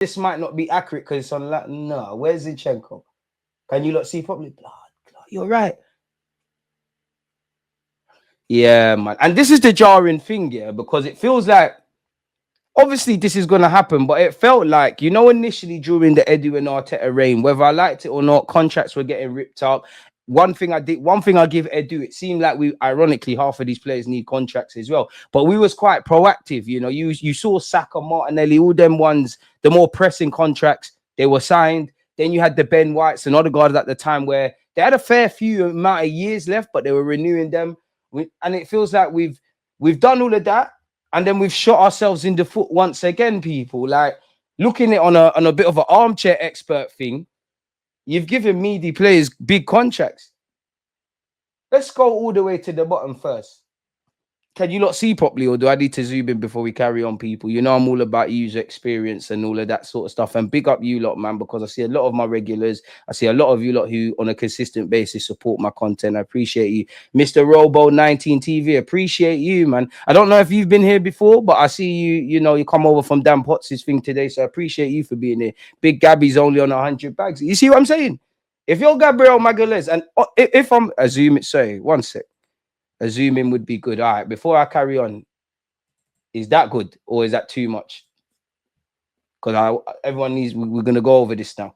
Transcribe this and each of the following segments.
this might not be accurate because it's on that. No, where's Zinchenko? Can you not see properly? Blood, you're right. Yeah, man. And this is the jarring thing, yeah, because it feels like obviously this is gonna happen, but it felt like, initially during the Edu and Arteta reign, whether I liked it or not, contracts were getting ripped up. One thing I give Edu, it seemed like ironically, half of these players need contracts as well. But we was quite proactive, You saw Saka, Martinelli, all them ones, the more pressing contracts, they were signed. Then you had the Ben Whites and other guys at the time where they had a fair few amount of years left, but they were renewing them. And it feels like we've done all of that, and then we've shot ourselves in the foot once again, people. Like, looking at it on a bit of an armchair expert thing, you've given meaty players big contracts. Let's go all the way to the bottom first. Can you not see properly, or do I need to zoom in before we carry on, people? I'm all about user experience and all of that sort of stuff. And big up you lot, man, because I see a lot of my regulars. I see a lot of you lot who on a consistent basis support my content. I appreciate you. Mr. Robo19 TV, appreciate you, man. I don't know if you've been here before, but I see you come over from Dan Potts' thing today, so I appreciate you for being here. Big Gabby's only on 100 bags. You see what I'm saying? If you're Gabriel Magalhaes, and if I'm one sec. A zoom in would be good. All right, before I carry on, is that good or is that too much? Because everyone needs, we're going to go over this now.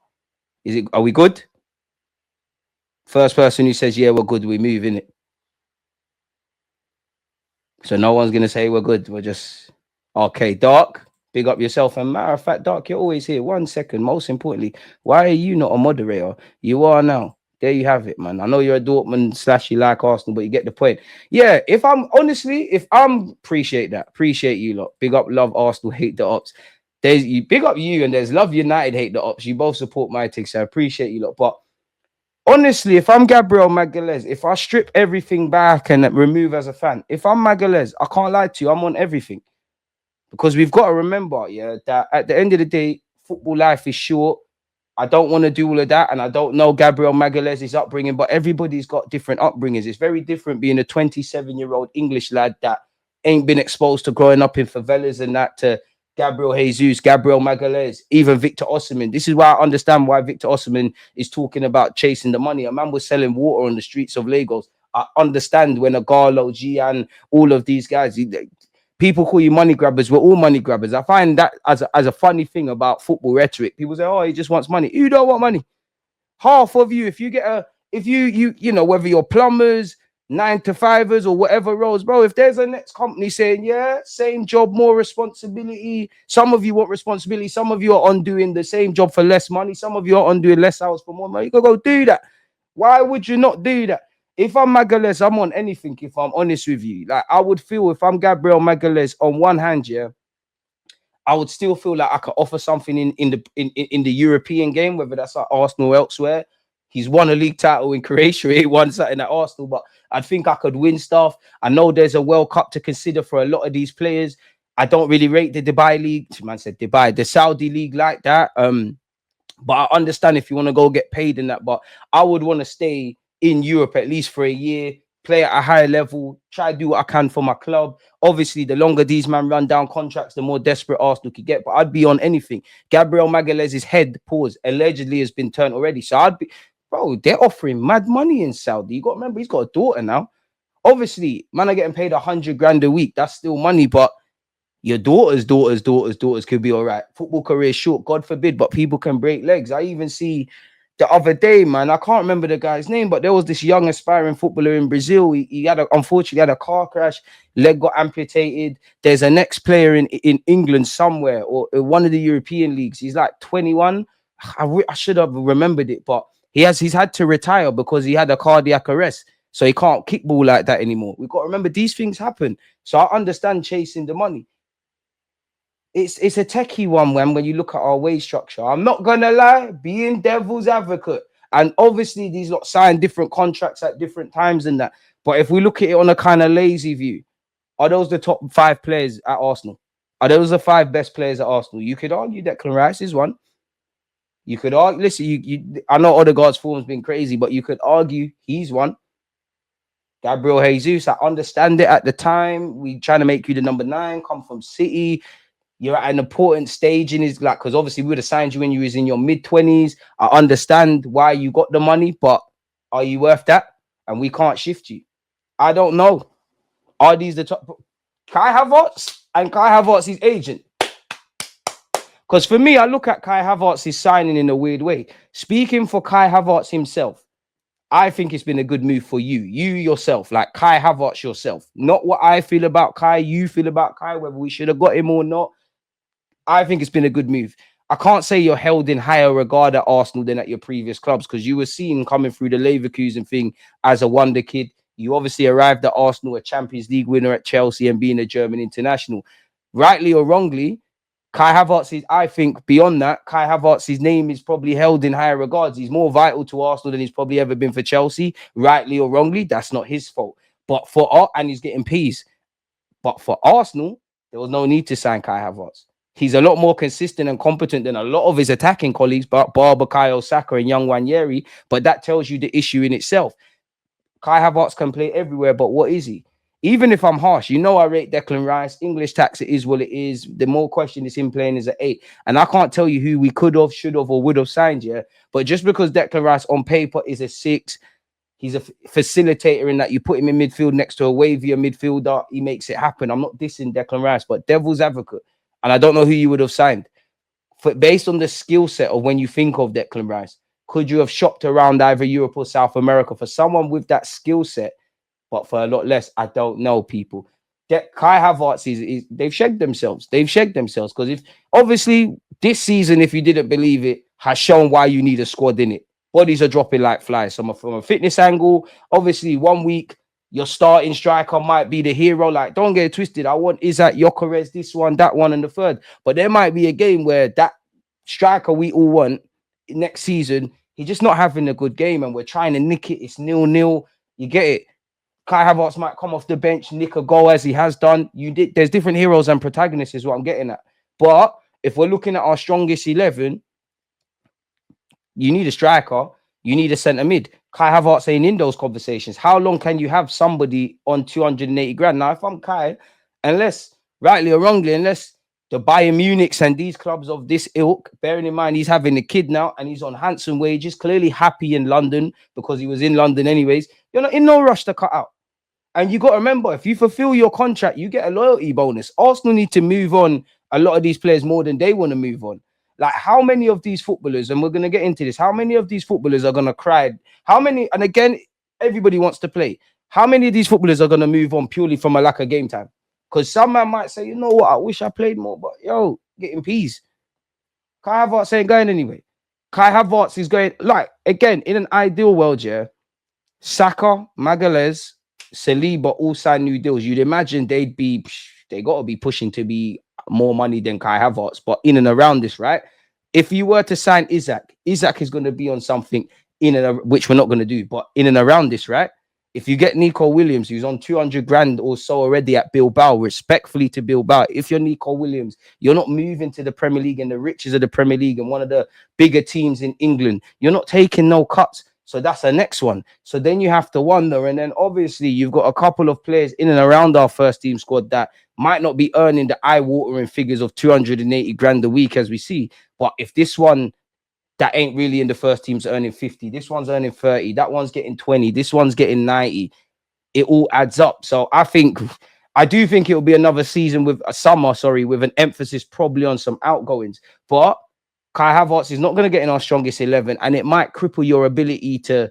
Are we good? First person who says, yeah, we're good, we move, innit? So no one's going to say we're good. We're just, okay, Dark, big up yourself. And matter of fact, Dark, you're always here. 1 second, most importantly, why are you not a moderator? You are now. There you have it, man. I know you're a Dortmund / you like Arsenal, but you get the point. Yeah, if I'm appreciate that. Appreciate you lot. Big up, love Arsenal, hate the ops. Big up you, and there's love United, hate the ops. You both support my take, so I appreciate you lot. But honestly, if I'm Gabriel Magalhaes, if I strip everything back and remove as a fan, if I'm Magalhaes, I can't lie to you, I'm on everything. Because we've got to remember, yeah, that at the end of the day, football life is short. I don't want to do all of that, and I don't know Gabriel Magalhaes' upbringing, but everybody's got different upbringings. It's very different being a 27-year-old English lad that ain't been exposed to growing up in favelas and that, to Gabriel Jesus, Gabriel Magalhaes, even Victor Osimhen. This is why I understand why Victor Osimhen is talking about chasing the money. A man was selling water on the streets of Lagos. I understand when Agalo, Gian, all of these guys, people call you money grabbers. We're all money grabbers. I find that as a funny thing about football rhetoric. People say, oh, he just wants money. You don't want money. Half of you, if you get whether you're plumbers, 9-to-5ers or whatever roles, bro, if there's a next company saying, yeah, same job, more responsibility. Some of you want responsibility. Some of you are on doing the same job for less money. Some of you are on doing less hours for more money. You can go do that. Why would you not do that? If I'm Magalhaes, I'm on anything, if I'm honest with you. Like, I would feel, if I'm Gabriel Magalhaes, on one hand, yeah, I would still feel like I could offer something in the European game, whether that's at Arsenal or elsewhere. He's won a league title in Croatia. He won something at Arsenal, but I think I could win stuff. I know there's a World Cup to consider for a lot of these players. I don't really rate the Dubai league. Man said Dubai, the Saudi league like that. But I understand if you want to go get paid in that. But I would want to stay in Europe at least for a year, play at a higher level, try to do what I can for my club. Obviously, the longer these men run down contracts, the more desperate Arsenal could get. But I'd be on anything. Gabriel Magalhaes' head, allegedly has been turned already. So I'd be, bro, they're offering mad money in Saudi. You got to remember, he's got a daughter now. Obviously, man are getting paid 100 grand a week. That's still money, but your daughters could be all right. Football career is short, God forbid, but people can break legs. I even see the other day, man, I can't remember the guy's name, but there was this young aspiring footballer in Brazil. He unfortunately had a car crash, leg got amputated. There's a next player in England somewhere, or one of the European leagues. He's like 21. I should have remembered it, but he's had to retire because he had a cardiac arrest. So he can't kickball like that anymore. We've got to remember these things happen. So I understand chasing the money. It's a techie one when you look at our wage structure. I'm not gonna lie, being devil's advocate, and obviously these lot sign different contracts at different times and that. But if we look at it on a kind of lazy view, are those the top 5 players at Arsenal? Are those the 5 best players at Arsenal? You could argue Declan Rice is one. You could argue, listen, I know Odegaard's form's been crazy, but you could argue he's one. Gabriel Jesus, I understand it at the time. We trying to make you the number 9, come from City. You're at an important stage in his, like, because obviously we would have signed you when you was in your mid-20s. I understand why you got the money, but are you worth that? And we can't shift you. I don't know. Are these the top? Kai Havertz and Kai Havertz's agent. Because for me, I look at Kai Havertz's signing in a weird way. Speaking for Kai Havertz himself, I think it's been a good move for you yourself, like Kai Havertz yourself. Not what I feel about Kai, you feel about Kai, whether we should have got him or not. I think it's been a good move. I can't say you're held in higher regard at Arsenal than at your previous clubs, because you were seen coming through the Leverkusen thing as a wonder kid. You obviously arrived at Arsenal, a Champions League winner at Chelsea, and being a German international. Rightly or wrongly, Kai Havertz is, I think, beyond that, Kai Havertz's name is probably held in higher regards. He's more vital to Arsenal than he's probably ever been for Chelsea. Rightly or wrongly, that's not his fault. But and he's getting peas. But for Arsenal, there was no need to sign Kai Havertz. He's a lot more consistent and competent than a lot of his attacking colleagues, but Bukayo Saka and Young Wanyeri. But that tells you the issue in itself. Kai Havertz can play everywhere, but what is he? Even if I'm harsh, I rate Declan Rice. English tax, it is what it is. The more question is him playing is an 8. And I can't tell you who we could have, should have, or would have signed, yeah? But just because Declan Rice on paper is a 6, he's a facilitator in that you put him in midfield next to a wavier midfielder, he makes it happen. I'm not dissing Declan Rice, but devil's advocate. And I don't know who you would have signed. Based on the skill set of when you think of Declan Rice, could you have shopped around either Europe or South America for someone with that skill set, but for a lot less? I don't know, people. Kai Havertz is they've shagged themselves. They've shagged themselves, because if obviously this season, if you didn't believe it, has shown why you need a squad in it. Bodies are dropping like flies. So from a fitness angle, obviously 1 week your starting striker might be the hero. Like, don't get it twisted. I want Isak, Gyökeres, this one, that one, and the third. But there might be a game where that striker we all want next season, he's just not having a good game, and we're trying to nick it. It's 0-0. You get it. Kai Havertz might come off the bench, nick a goal as he has done. There's different heroes and protagonists is what I'm getting at. But if we're looking at our strongest 11, you need a striker. You need a centre mid. Kai Havertz ain't in those conversations. How long can you have somebody on 280 grand? Now, if I'm Kai, unless, rightly or wrongly, unless the Bayern Munichs and these clubs of this ilk, bearing in mind he's having a kid now and he's on handsome wages, clearly happy in London because he was in London anyways, you're not in no rush to cut out. And you got to remember, if you fulfill your contract, you get a loyalty bonus. Arsenal need to move on a lot of these players more than they want to move on. Like, how many of these footballers, and we're going to get into this, how many of these footballers are going to cry? How many, and again, everybody wants to play. How many of these footballers are going to move on purely from a lack of game time? Because some man might say, you know what, I wish I played more, but yo, getting peas. Kai Havertz ain't going anyway. Kai Havertz is going, like, again, in an ideal world, yeah, Saka, Magalhaes, Saliba all sign new deals. You'd imagine they got to be pushing to be more money than Kai Havertz, but in and around this, right? If you were to sign Isak is going to be on something which we're not going to do, but in and around this, right? If you get Nico Williams, who's on 200 grand or so already at Bilbao, respectfully to Bilbao, if you're Nico Williams, you're not moving to the Premier League and the riches of the Premier League and one of the bigger teams in England. You're not taking no cuts. So that's the next one. So then you have to wonder. And then obviously you've got a couple of players in and around our first team squad that might not be earning the eye-watering figures of 280 grand a week as we see. But if this one that ain't really in the first team's earning 50, this one's earning 30, that one's getting 20, this one's getting 90, it all adds up. So I do think it'll be another season with with an emphasis probably on some outgoings. But Kai Havertz is not going to get in our strongest 11, and it might cripple your ability to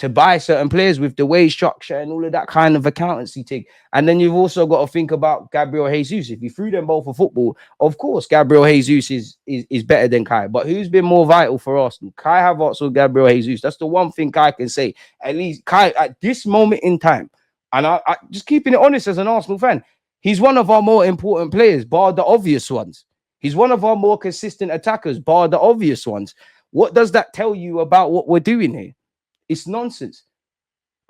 buy certain players with the wage structure and all of that kind of accountancy thing. And then you've also got to think about Gabriel Jesus. If you threw them both for football, of course, Gabriel Jesus is better than Kai. But who's been more vital for Arsenal, Kai Havertz or Gabriel Jesus? That's the one thing Kai can say. At least Kai, at this moment in time, and I just keeping it honest as an Arsenal fan, he's one of our more important players, bar the obvious ones. He's one of our more consistent attackers, bar the obvious ones. What does that tell you about what we're doing here? It's nonsense.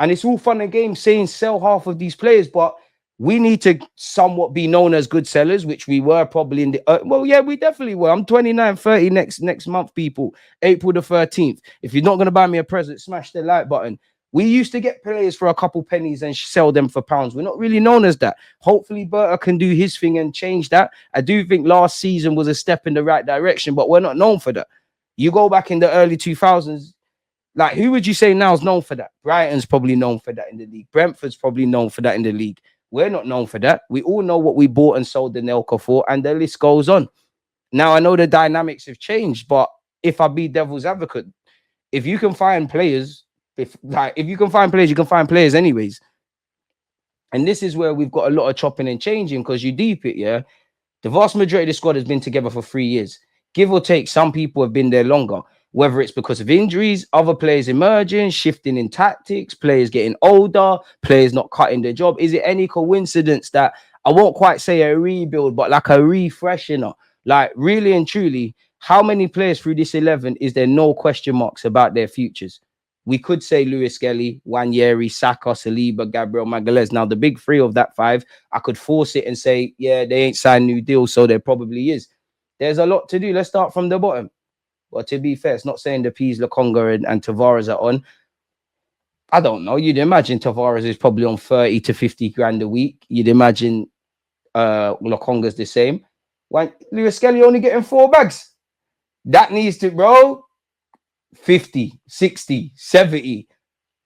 And it's all fun and games saying sell half of these players, but we need to somewhat be known as good sellers, which we were probably in the... we definitely were. I'm 29, 30 next month, people. April the 13th. If you're not going to buy me a present, smash the like button. We used to get players for a couple pennies and sell them for pounds. We're not really known as that. Hopefully, Berta can do his thing and change that. I do think last season was a step in the right direction, but we're not known for that. You go back in the early 2000s, like, who would you say now is known for that? Brighton's probably known for that in the league. Brentford's probably known for that in the league. We're not known for that. We all know what we bought and sold the Nelka for, and the list goes on. Now, I know the dynamics have changed, but if I be devil's advocate, if you can find players, if you can find players, you can find players anyways. And this is where we've got a lot of chopping and changing, because you deep it, yeah. The vast majority of the squad has been together for 3 years. Give or take, some people have been there longer, whether it's because of injuries, other players emerging, shifting in tactics, players getting older, players not cutting their job. Is it any coincidence that, I won't quite say a rebuild, but like a refreshener? Like, really and truly, how many players through this 11 is there no question marks about their futures? We could say Lewis Skelly, Wanyeri, Saka, Saliba, Gabriel, Magalhaes. Now, the big three of that 5, I could force it and say, yeah, they ain't signed new deals, so there probably is. There's a lot to do. Let's start from the bottom. But to be fair, it's not saying the P's, Lokonga and Tavares are on. I don't know. You'd imagine Tavares is probably on 30 to 50 grand a week. You'd imagine Lokonga's the same. When Lewis Skelly only getting 4 bags. That needs to, bro, 50, 60, 70.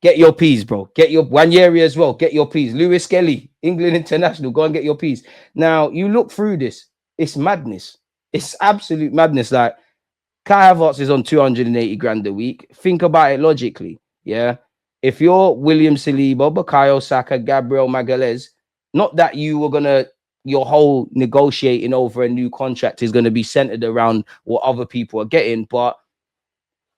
Get your P's, bro. Get your Wanyeri as well. Get your P's. Lewis Skelly, England International. Go and get your P's. Now, you look through this. It's madness. It's absolute madness. Like, Kai Havertz is on 280 grand a week. Think about it logically. Yeah. If you're William Saliba, Bukayo Saka, Gabriel Magalhaes, not that you were going to, your whole negotiating over a new contract is going to be centered around what other people are getting. But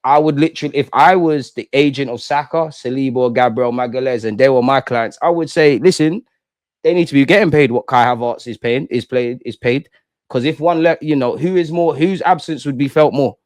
I would literally, if I was the agent of Saka, Saliba, or Gabriel Magalhaes, and they were my clients, I would say, listen, they need to be getting paid what Kai Havertz is paid. Because if one let, whose absence would be felt more?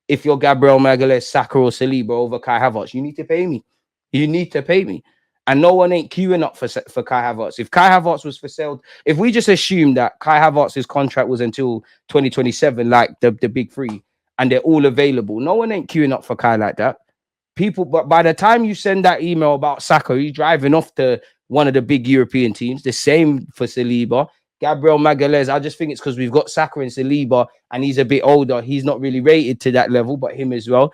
If you're Gabriel Magalhaes, Saka, or Saliba over Kai Havertz, you need to pay me. You need to pay me. And no one ain't queuing up for Kai Havertz. If Kai Havertz was for sale, if we just assume that Kai Havertz's contract was until 2027, like the big 3, and they're all available, no one ain't queuing up for Kai like that. People, but by the time you send that email about Saka, he's driving off to one of the big European teams. The same for Saliba. Gabriel Magalhaes, I just think it's because we've got Saka and Saliba, and he's a bit older. He's not really rated to that level, but him as well.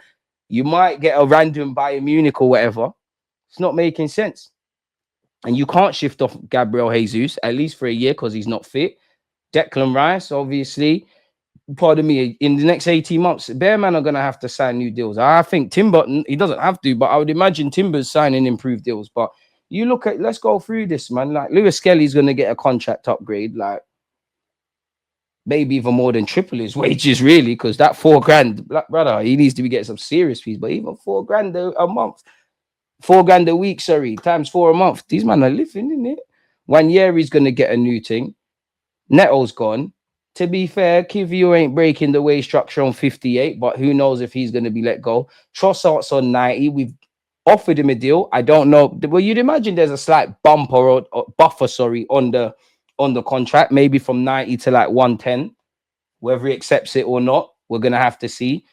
You might get a random Bayern Munich or whatever. It's not making sense. And you can't shift off Gabriel Jesus, at least for a year, because he's not fit. Declan Rice, obviously, pardon me, in the next 18 months, Bearman are going to have to sign new deals. I think Timber, he doesn't have to, but I would imagine Timber's signing improved deals. But you look at, let's go through this, man. Like, Lewis Skelly's going to get a contract upgrade, like maybe even more than triple his wages, really, because that 4 grand, brother, he needs to be getting some serious fees. But even 4 grand a month, 4 grand a week, sorry, times 4 a month. These men are living, isn't it? Wanyeri's going to get a new thing. Neto's gone. To be fair, Kivio ain't breaking the wage structure on 58, but who knows if he's going to be let go. Trossard's on 90. We've offered him a deal. I don't know. Well, you'd imagine there's a slight bumper or buffer, on the contract, maybe from 90 to like 110. Whether he accepts it or not, we're going to have to see.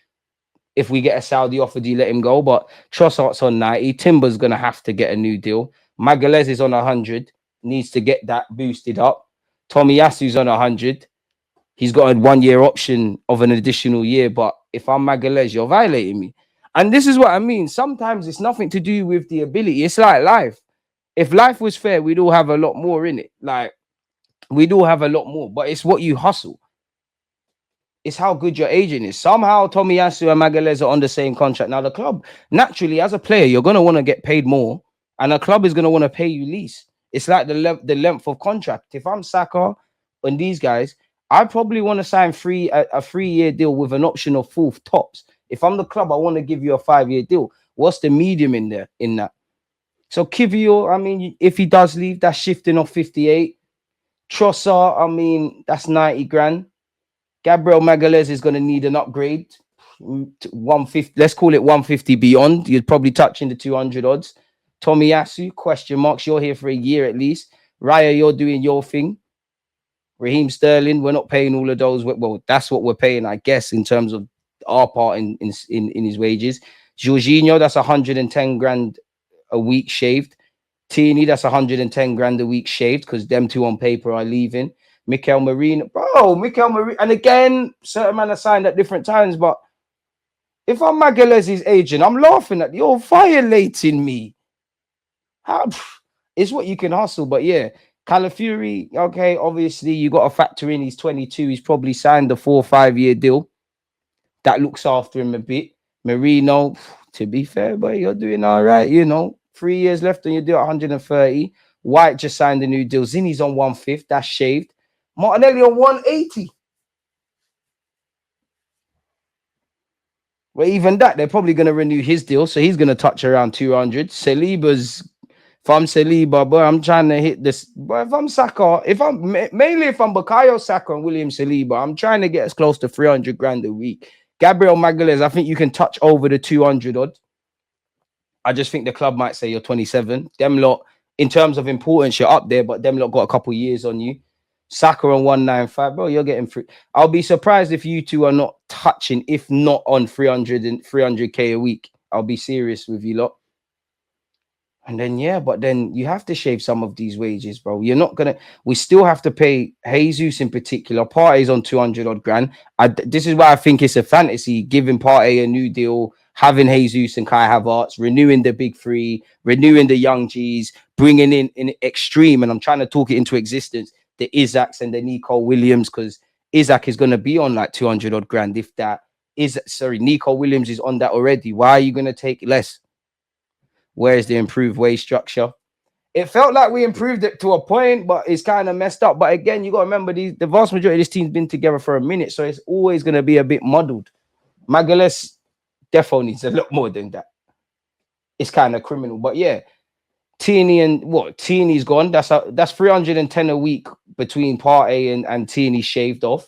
If we get a Saudi offer, do you let him go? But Trossard's on 90. Timber's going to have to get a new deal. Magalhaes is on 100. Needs to get that boosted up. Tomiyasu's on 100. He's got a 1-year option of an additional year. But if I'm Magalhaes, you're violating me. And this is what I mean. Sometimes it's nothing to do with the ability. It's like life. If life was fair, we'd all have a lot more in it. Like, we'd all have a lot more. But it's what you hustle. It's how good your agent is. Somehow Tomiyasu and Magalhaes are on the same contract. Now, the club, naturally, as a player, you're going to want to get paid more. And a club is going to want to pay you least. It's like the length of contract. If I'm Saka and these guys, I probably want to sign a 3-year deal with an option of 4 tops. If I'm the club, I want to give you a 5-year deal. What's the medium in there, in that? So Kivio, I mean, if he does leave, that's shifting off 58. Trossard, I mean, that's 90 grand. Gabriel Magalhaes is going to need an upgrade. 150, let's call it 150 beyond. You're probably touching the 200 odds. Tomiyasu, question marks. You're here for a year at least. Raya, you're doing your thing. Raheem Sterling, we're not paying all of those. Well, that's what we're paying, I guess, in terms of our part in his wages. Jorginho, that's 110 grand a week shaved. Tierney, that's 110 grand a week shaved because them two on paper are leaving. Mikel Marino, bro, Mikel Marino. And again, certain men are signed at different times. But if I'm Magalhaes' agent, I'm laughing at you're violating me. How? It's what you can hustle. But yeah, Calafiori, okay, obviously you got to factor in he's 22. He's probably signed a 4 or 5 year deal. That looks after him a bit. Marino, to be fair, but you're doing all right, 3 years left on your deal, 130. White just signed a new deal. Zinni's on 1/5, that's shaved. Martinelli on 180. Well, even that, they're probably going to renew his deal, so he's going to touch around 200. Saliba's, if I'm Saliba, boy, I'm trying to hit this. But if I'm Saka, mainly if I'm Bukayo Saka and William Saliba, I'm trying to get as close to 300 grand a week. Gabriel Magalhaes, I think you can touch over the 200 odd. I just think the club might say you're 27. Them lot, in terms of importance, you're up there, but them lot got a couple years on you. Saka on 195, bro, you're getting free. I'll be surprised if you two are not touching, if not on 300k a week. I'll be serious with you lot. And then, yeah, but then you have to shave some of these wages, bro. You're not going to, we still have to pay Jesus in particular. Partey's on 200 odd grand. This is why I think it's a fantasy, giving Partey a new deal, having Jesus and Kai Havertz, renewing the big three, renewing the young G's, bringing in extreme. And I'm trying to talk it into existence, the Isaks and the Nico Williams, because Isak is going to be on like 200 odd grand. If that is, sorry, Nico Williams is on that already. Why are you going to take less? Where's the improved wage structure? It felt like we improved it to a point, but it's kind of messed up. But again, you got to remember the vast majority of this team's been together for a minute, so it's always going to be a bit muddled. Magalhaes defo needs a lot more than that. It's kind of criminal. But yeah, Tierney's gone. That's 310 a week between Partey and Tierney shaved off.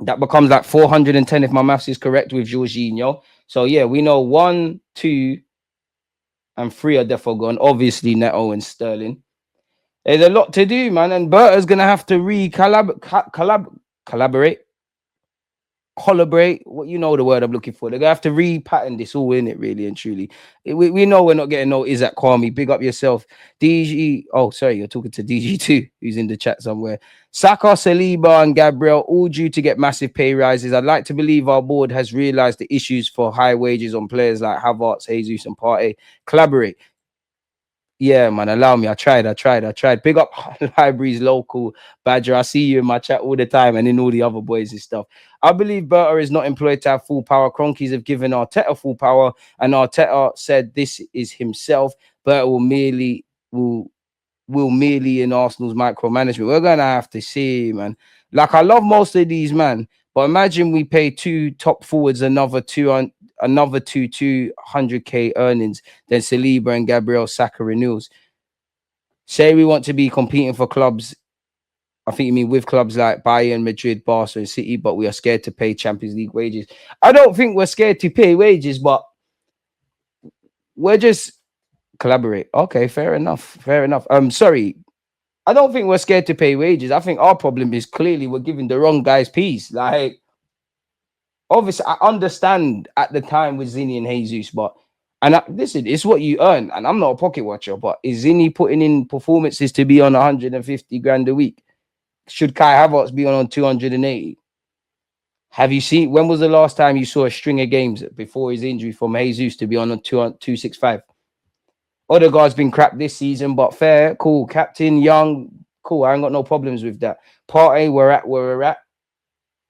That becomes like 410 if my maths is correct with Jorginho. So yeah, we know 1, 2, and 3 are defo gone. Obviously, Neto and Sterling. There's a lot to do, man. And Berta's going to have to collaborate. What, you know the word I'm looking for. They're going to have to repattern this all in it, really and truly. We know we're not getting no Isak Kwame. Big up yourself. DG. Oh, sorry, you're talking to DG2, who's in the chat somewhere. Saka, Saliba, and Gabriel all due to get massive pay rises. I'd like to believe our board has realized the issues for high wages on players like Havertz, Jesus, and Partey. Collaborate. Yeah, man, allow me. I tried. Big up Libraries Local Badger. I see you in my chat all the time and in all the other boys and stuff. I believe Berta is not employed to have full power. Cronkies have given Arteta full power, and Arteta said this is himself. Berta will merely in Arsenal's micromanagement. We're gonna have to see, man. Like, I love most of these, man, but imagine we pay 2 top forwards another 200k earnings, then Saliba and Gabriel Saka renewals. Say we want to be competing for clubs, I think you mean with clubs like Bayern, Madrid, Barca, and City, but we are scared to pay Champions League wages. I don't think we're scared to pay wages, but we're just collaborate. Okay, fair enough. Sorry. I don't think we're scared to pay wages. I think our problem is clearly we're giving the wrong guys peace. Like, obviously, I understand at the time with Zinni and Jesus, but listen, it's what you earn. And I'm not a pocket watcher, but is Zinni putting in performances to be on 150 grand a week? Should Kai Havertz be on 280? Have you seen, when was the last time you saw a string of games before his injury from Jesus to be on 265? Odegaard's been crap this season, but fair, cool. Captain, young, cool. I ain't got no problems with that. Partey, we're at where we're at.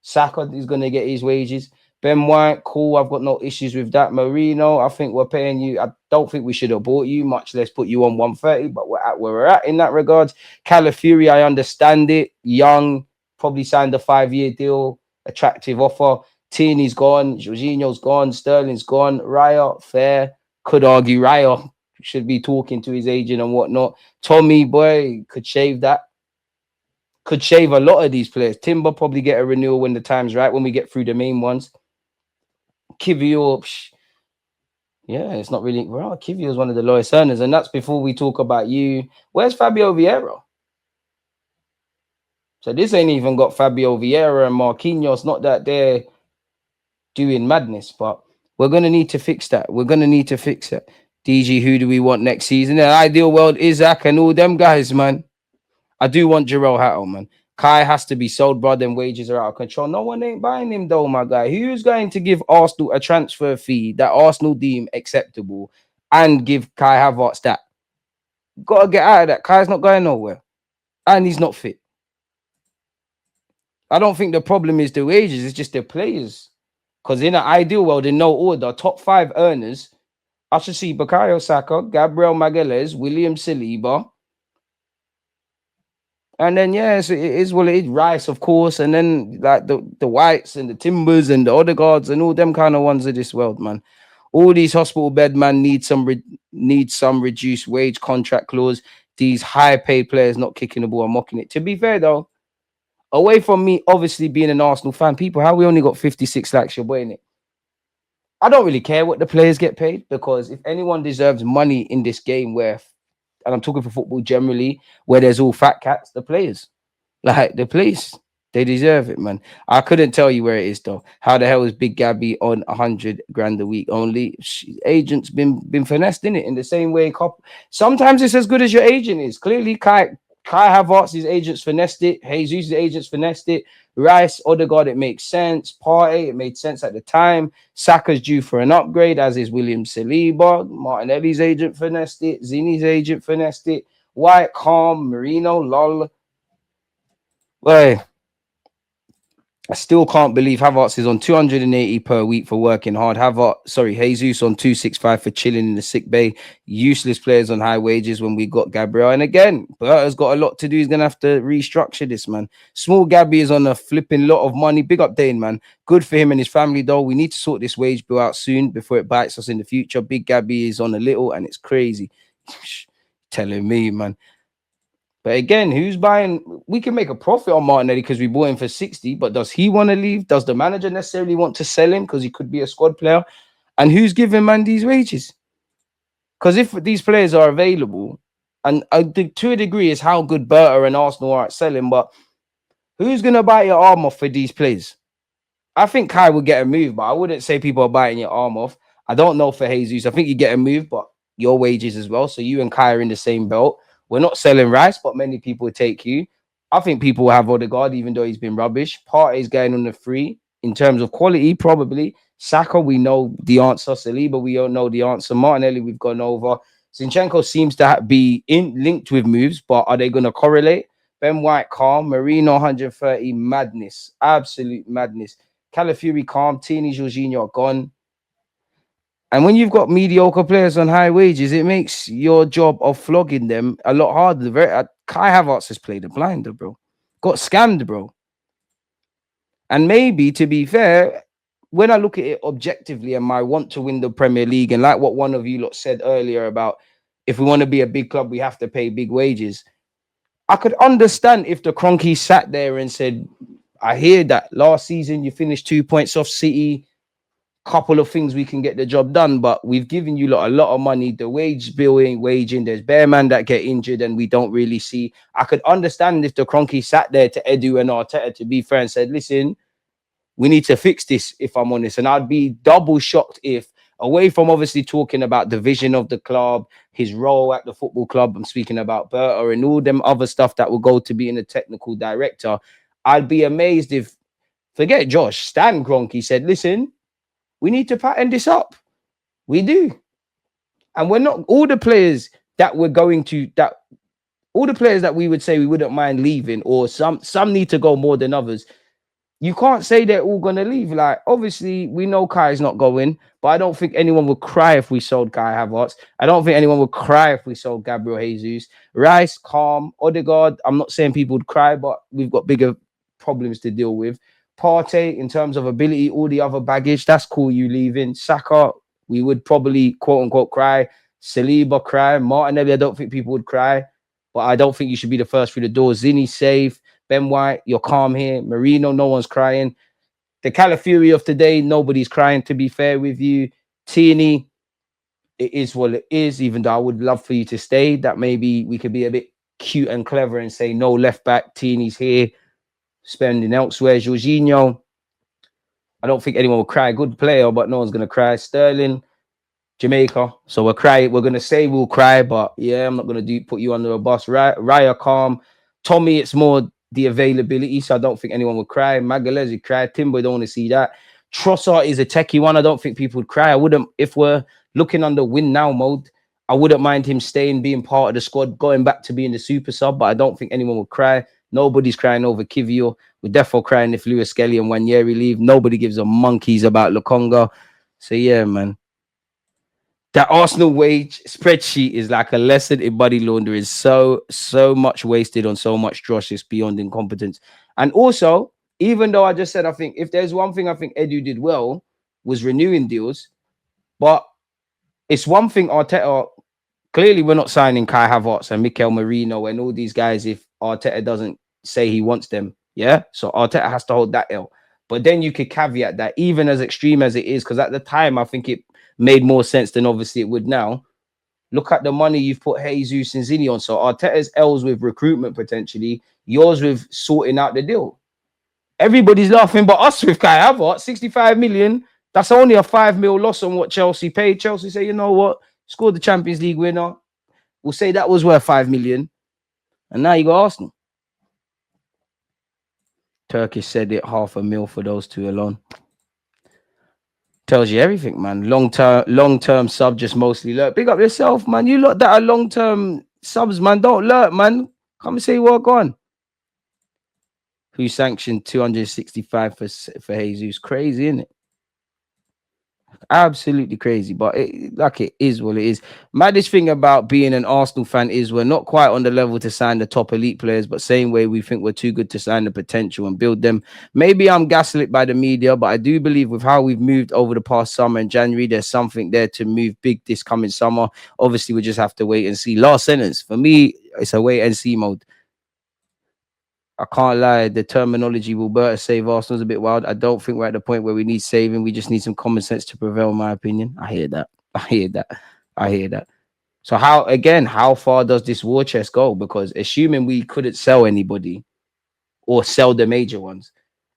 Saka is going to get his wages. Ben White, cool. I've got no issues with that. Marino, I think we're paying you. I don't think we should have bought you, much less put you on 130, but we're at where we're at in that regards. Calafiori, I understand it. Young, probably signed a 5-year deal. Attractive offer. Tierney's gone. Jorginho's gone. Sterling's gone. Raya, fair. Could argue Raya should be talking to his agent and whatnot. Tommy, boy, could shave that. Could shave a lot of these players. Timber probably get a renewal when the time's right, when we get through the main ones. Kivior, yeah, it's not really. Well, Kivior is one of the lowest earners, and that's before we talk about you. Where's Fabio Vieira? So this ain't even got Fabio Vieira and Marquinhos. Not that they're doing madness, but we're going to need to fix that. DG, who do we want next season? In an ideal world, Isak and all them guys, man. I do want Jarrell Hatton, man. Kai has to be sold, bro. Them wages are out of control. No one ain't buying him, though, my guy. Who's going to give Arsenal a transfer fee that Arsenal deem acceptable and give Kai Havertz that? Gotta get out of that. Kai's not going nowhere. And he's not fit. I don't think the problem is the wages, it's just the players. Because in an ideal world, in no order, top 5 earners, I should see Bukayo Saka, Gabriel Magalhaes, William Saliba. And then, yes, it is what it is. Rice, of course. And then, like, the Whites and the Timbers and the Odegaards and all them kind of ones of this world, man. All these hospital bed man need some reduced wage contract clause. These high paid players not kicking the ball and mocking it. To be fair, though, away from me, obviously being an Arsenal fan, people, how we only got 56 likes, your boy, in it. I don't really care what the players get paid, because if anyone deserves money in this game where, and I'm talking for football generally, where there's all fat cats, the players. Like, the police, they deserve it, man. I couldn't tell you where it is, though. How the hell is Big Gabby on 100 grand a week only? Agent's been finessed in it in the same way. Sometimes it's as good as your agent is. Clearly, Kai Havertz's agents finessed it. Jesus' agents finessed it. Rice, Odegaard, it makes sense. Partey, it made sense at the time. Saka's due for an upgrade, as is William Saliba. Martinelli's agent finessed it. Zini's agent finessed it. White, Calm, Marino, lol. Well, I still can't believe Havertz is on 280 per week for working hard. Jesus on 265 for chilling in the sick bay. Useless players on high wages when we got Gabriel. And again, Berta's got a lot to do. He's going to have to restructure this, man. Small Gabby is on a flipping lot of money. Big up Dane, man. Good for him and his family, though. We need to sort this wage bill out soon before it bites us in the future. Big Gabby is on a little, and it's crazy. Telling me, man. But again, who's buying? We can make a profit on Martinelli because we bought him for 60, but does he want to leave? Does the manager necessarily want to sell him because he could be a squad player? And who's giving man these wages? Because if these players are available, and to a degree is how good Berta and Arsenal are at selling, but who's going to buy your arm off for these players? I think Kai would get a move, but I wouldn't say people are buying your arm off. I don't know for Jesus. I think you get a move, but your wages as well. So you and Kai are in the same belt. We're not selling Rice, but many people take you. I think people will have Odegaard, even though he's been rubbish. Partey's going on the free. In terms of quality, probably. Saka, we know the answer. Saliba, we don't know the answer. Martinelli, we've gone over. Zinchenko seems to be linked with moves, but are they going to correlate? Ben White, calm. Marino, 130, madness. Absolute madness. Calafiori, calm. Tini, Jorginho are gone. And when you've got mediocre players on high wages, it makes your job of flogging them a lot harder. Kai Havertz has played a blinder, bro. Got scammed, bro. And maybe, to be fair, when I look at it objectively and I want to win the Premier League, and like what one of you lot said earlier about if we want to be a big club, we have to pay big wages. I could understand if the Cronky sat there and said, I hear that last season you finished 2 points off City. Couple of things we can get the job done, but we've given you a lot of money. The wage bill ain't waging. There's bare man that get injured and we don't really see. I could understand if the Cronky sat there to Edu and Arteta, to be fair, and said, listen, we need to fix this, if I'm honest. And I'd be double shocked if, away from obviously talking about the vision of the club, his role at the football club, I'm speaking about Berta and all them other stuff that will go to being a technical director, I'd be amazed if, forget Josh, Stan Kroenke said, listen, we need to pattern this up. We do. And we're not all the players that we're going to, that all the players that we would say we wouldn't mind leaving, or some need to go more than others. You can't say they're all going to leave. Like, obviously, we know Kai's not going, but I don't think anyone would cry if we sold Kai Havertz. I don't think anyone would cry if we sold Gabriel Jesus. Rice, calm. Odegaard, I'm not saying people would cry, but we've got bigger problems to deal with. Partey, in terms of ability, all the other baggage, that's cool you leaving. Saka, we would probably, quote-unquote, cry. Saliba, cry. Martinelli, I don't think people would cry, but I don't think you should be the first through the door. Zini, safe. Ben White, you're calm here. Marino, no one's crying. The Calafiori of today, nobody's crying, to be fair with you. Tierney, it is what it is, even though I would love for you to stay. That maybe we could be a bit cute and clever and say, no left back, Tierney's here, spending elsewhere. Jorginho, I don't think anyone will cry. Good player, but no one's going to cry. Sterling, Jamaica. So we'll cry. We're gonna say we'll cry, but yeah, I'm not gonna put you under a bus. Raya calm. Tommy, it's more the availability, so I don't think anyone would cry. Magalhaes would cry. Timber don't want to see that. Trossard is a techie one. I don't think people would cry. I wouldn't if we're looking under win now mode. I wouldn't mind him staying, being part of the squad, going back to being the super sub, but I don't think anyone would cry. Nobody's crying over Kivio. We're definitely crying if Lewis Skelly and Wanyeri leave. Nobody gives a monkeys about Lukonga. So yeah, man. That Arsenal wage spreadsheet is like a lesson in money laundering. So much wasted on so much dross. It's beyond incompetence. And also, even though I just said, I think if there's one thing I think Edu did well was renewing deals, but it's one thing Arteta, clearly we're not signing Kai Havertz and Mikel Merino and all these guys if Arteta doesn't say he wants them. Yeah. So Arteta has to hold that L. But then you could caveat that even as extreme as it is, because at the time I think it made more sense than obviously it would now. Look at the money you've put Jesus and Zini on. So Arteta's L's with recruitment potentially, yours with sorting out the deal. Everybody's laughing but us with Kai Havertz, 65 million. That's only a 5 mil loss on what Chelsea paid. Chelsea say, you know what? Scored the Champions League winner. We'll say that was worth 5 million. And now you got Arsenal. Turkish said it, 500,000 for those two alone. Tells you everything, man. Long-term sub, just mostly lurk. Big up yourself, man. You lot that are long-term subs, man. Don't lurk, man. Come and say what gone. Who sanctioned 265 for Jesus? Crazy, isn't it? Absolutely crazy, but it is what it is. Maddest thing about being an Arsenal fan is we're not quite on the level to sign the top elite players, but same way we think we're too good to sign the potential and build them. Maybe I'm gaslit by the media, but I do believe with how we've moved over the past summer and January, there's something there to move big this coming summer. Obviously, we just have to wait and see. Last sentence for me, it's a wait and see mode. I can't lie, the terminology will Berta save Arsenal's a bit wild. I don't think we're at the point where we need saving. We just need some common sense to prevail, in my opinion. I hear that. So how far does this war chest go? Because assuming we couldn't sell anybody or sell the major ones,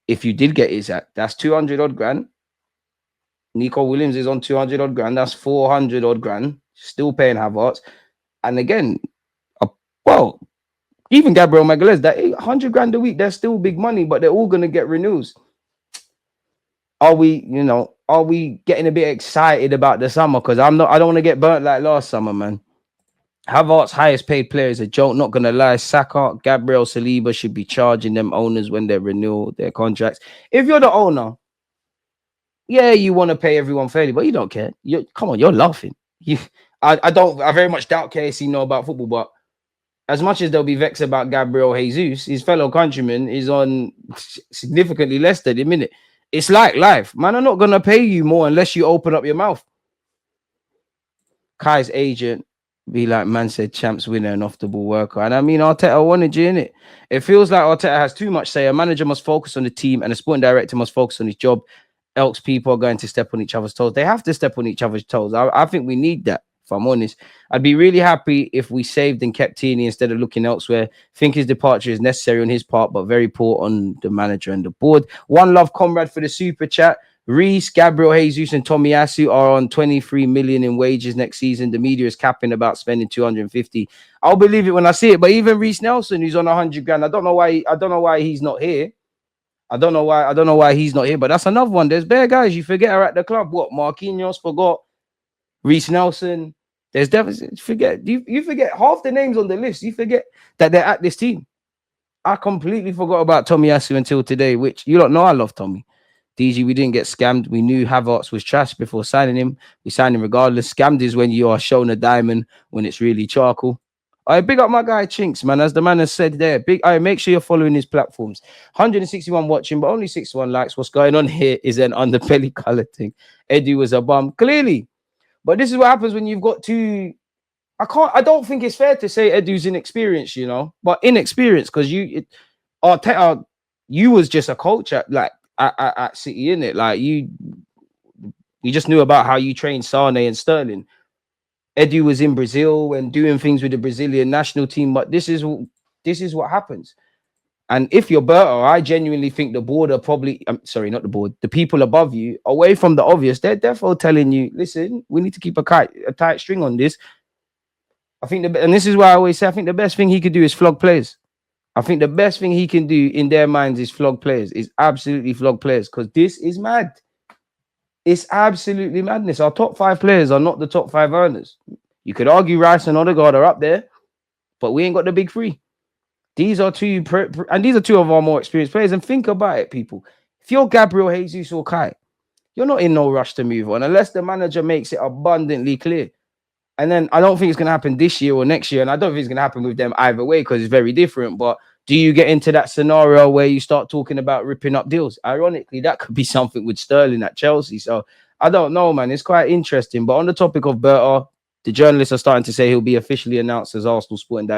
if you did get Isak, that's 200 odd grand. Nico Williams is on 200 odd grand. That's 400 odd grand. Still paying Havertz. And again, well, even Gabriel Magalhaes, that 100 grand a week, that's still big money, but they're all going to get renewals. Are we getting a bit excited about the summer? Because I don't want to get burnt like last summer, man. Havertz's highest paid player is a joke, not going to lie. Saka, Gabriel, Saliba should be charging them owners when they renew their contracts. If you're the owner, yeah, you want to pay everyone fairly, but you don't care. Come on, you're laughing. I very much doubt KSC know about football, but as much as they'll be vexed about Gabriel Jesus, his fellow countryman is on significantly less than a minute. It's like life. Man, I'm not going to pay you more unless you open up your mouth. Kai's agent be like, man said, champs winner and off the ball worker. And I mean, Arteta wanted you in it. It feels like Arteta has too much say. A manager must focus on the team and a sporting director must focus on his job. Else people are going to step on each other's toes. They have to step on each other's toes. I think we need that. If I'm honest, I'd be really happy if we saved and kept Tierney instead of looking elsewhere. Think his departure is necessary on his part, but very poor on the manager and the board. One love, comrade, for the super chat. Reece, Gabriel Jesus, and Tomiyasu are on 23 million in wages next season. The media is capping about spending 250. I'll believe it when I see it. But even Reece Nelson, who's on 100 grand, I don't know why he's not here. I don't know why he's not here. But that's another one. There's bare guys you forget are at the club. What? Marquinhos forgot. Reece Nelson, there's definitely you forget half the names on the list. You forget that they're at this team. I completely forgot about Tomiyasu until today, which you don't know. I love Tommy. DG, we didn't get scammed. We knew Havertz was trash before signing him. We signed him regardless. Scammed is when you are shown a diamond when it's really charcoal. I big up my guy Chinks, man. As the man has said there, make sure you're following his platforms. 161 watching, but only 61 likes. What's going on here is an underbelly color thing. Eddie was a bum. Clearly. But this is what happens when you've got two. I don't think it's fair to say Edu's inexperienced, but inexperienced because Arteta, you was just a coach at City, innit? Like you just knew about how you trained Sane and Sterling. Edu was in Brazil and doing things with the Brazilian national team, but this is what happens. And if you're Berta, I genuinely think the board are probably, I'm sorry, not the board, the people above you, away from the obvious, they're therefore telling you, listen, we need to keep a tight string on this. I think, and this is why I always say, I think the best thing he could do is flog players. I think the best thing he can do in their minds is flog players, is absolutely flog players, because this is mad. It's absolutely madness. Our top 5 players are not the top 5 earners. You could argue Rice and Odegaard are up there, but we ain't got the big 3. These are two, and these are 2 of our more experienced players. And think about it, people. If you're Gabriel, Jesus, or Kai, you're not in no rush to move on unless the manager makes it abundantly clear. And then I don't think it's going to happen this year or next year. And I don't think it's going to happen with them either way because it's very different. But do you get into that scenario where you start talking about ripping up deals? Ironically, that could be something with Sterling at Chelsea. So I don't know, man. It's quite interesting. But on the topic of Berta, the journalists are starting to say he'll be officially announced as Arsenal sporting director